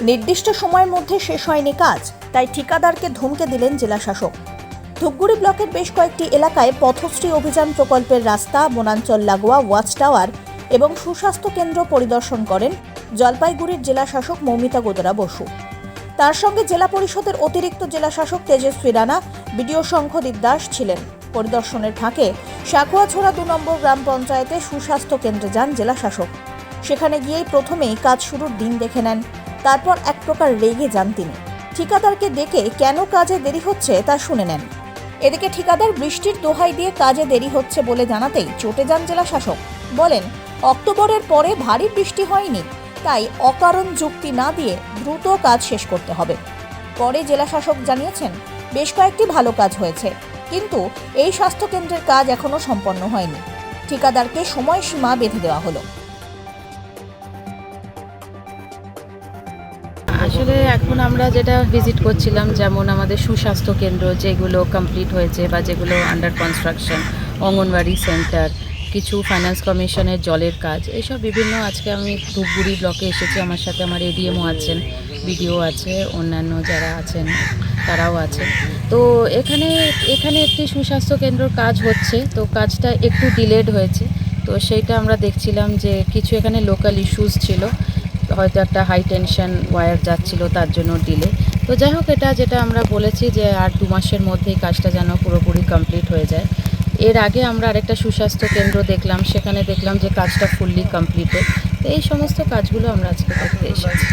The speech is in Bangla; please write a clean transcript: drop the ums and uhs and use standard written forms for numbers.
নির্দিষ্ট সময়ের মধ্যে শেষ হয়নি কাজ, তাই ঠিকাদারকে ধমকে দিলেন জেলাশাসক। ধূপগুড়ি ব্লকের বেশ কয়েকটি এলাকায় পথশ্রী অভিযান প্রকল্পের রাস্তা, বনাঞ্চল লাগোয়া ওয়াচ টাওয়ার এবং সুস্বাস্থ্য কেন্দ্র পরিদর্শন করেন জলপাইগুড়ির জেলাশাসক মৌমিতা গোদরা বসু। তার সঙ্গে জেলা পরিষদের অতিরিক্ত জেলাশাসক তেজস্বী রানা, বিডিও শঙ্খদীপ দাস ছিলেন। পরিদর্শনের ফাঁকে সাকুয়াছড়া 2 নম্বর গ্রাম পঞ্চায়েতে সুস্বাস্থ্য কেন্দ্রে যান জেলাশাসক। সেখানে গিয়েই প্রথমেই কাজ শুরুর দিন দেখে নেন। তারপর এক প্রকার রেগে যান তিনি। ঠিকাদারকে ডেকে কেন কাজে দেরি হচ্ছে তা শুনে নেন। এদিকে ঠিকাদার বৃষ্টির দোহাই দিয়ে কাজে দেরি হচ্ছে বলে জানাতেই চটে যান জেলাশাসক। বলেন, অক্টোবরের পরে ভারী বৃষ্টি হয়নি, তাই অকারণ যুক্তি না দিয়ে দ্রুত কাজ শেষ করতে হবে। পরে জেলাশাসক জানিয়েছেন, বেশ কয়েকটি ভালো কাজ হয়েছে, কিন্তু এই স্বাস্থ্যকেন্দ্রের কাজ এখনো সম্পন্ন হয়নি। ঠিকাদারকে সময়সীমা বেঁধে দেওয়া হলো। আসলে এখন আমরা যেটা ভিজিট করছিলাম, যেমন আমাদের সুস্বাস্থ্য কেন্দ্র যেগুলো কমপ্লিট হয়েছে বা যেগুলো আন্ডার কনস্ট্রাকশন, অঙ্গনওয়াড়ি সেন্টার, কিছু ফাইন্যান্স কমিশনের জলের কাজ, এইসব বিভিন্ন। আজকে আমি ধূপগুড়ি ব্লকে এসেছি, আমার সাথে আমার এডিএমও আছেন, বিডিও আছে, অন্যান্য যারা আছেন তারাও আছেন। তো এখানে একটি সুস্বাস্থ্য কেন্দ্রর কাজ হচ্ছে, তো কাজটা একটু ডিলেড হয়েছে। তো সেইটা আমরা দেখছিলাম যে কিছু এখানে লোকাল ইস্যুস ছিল, হয়তো একটা হাই টেনশন ওয়্যার যাচ্ছিল, তার জন্য ডিলে। তো যাই হোক, যেটা আমরা বলেছি যে আর 2 মাসের মধ্যেই কাজটা যেন পুরোপুরি কমপ্লিট হয়ে যায়। এর আগে আমরা আরেকটা সুস্বাস্থ্য কেন্দ্র দেখলাম, সেখানে দেখলাম যে কাজটা ফুললি কমপ্লিটেড। তো এই সমস্ত কাজগুলো আমরা আজকে দেখতে এসেছি।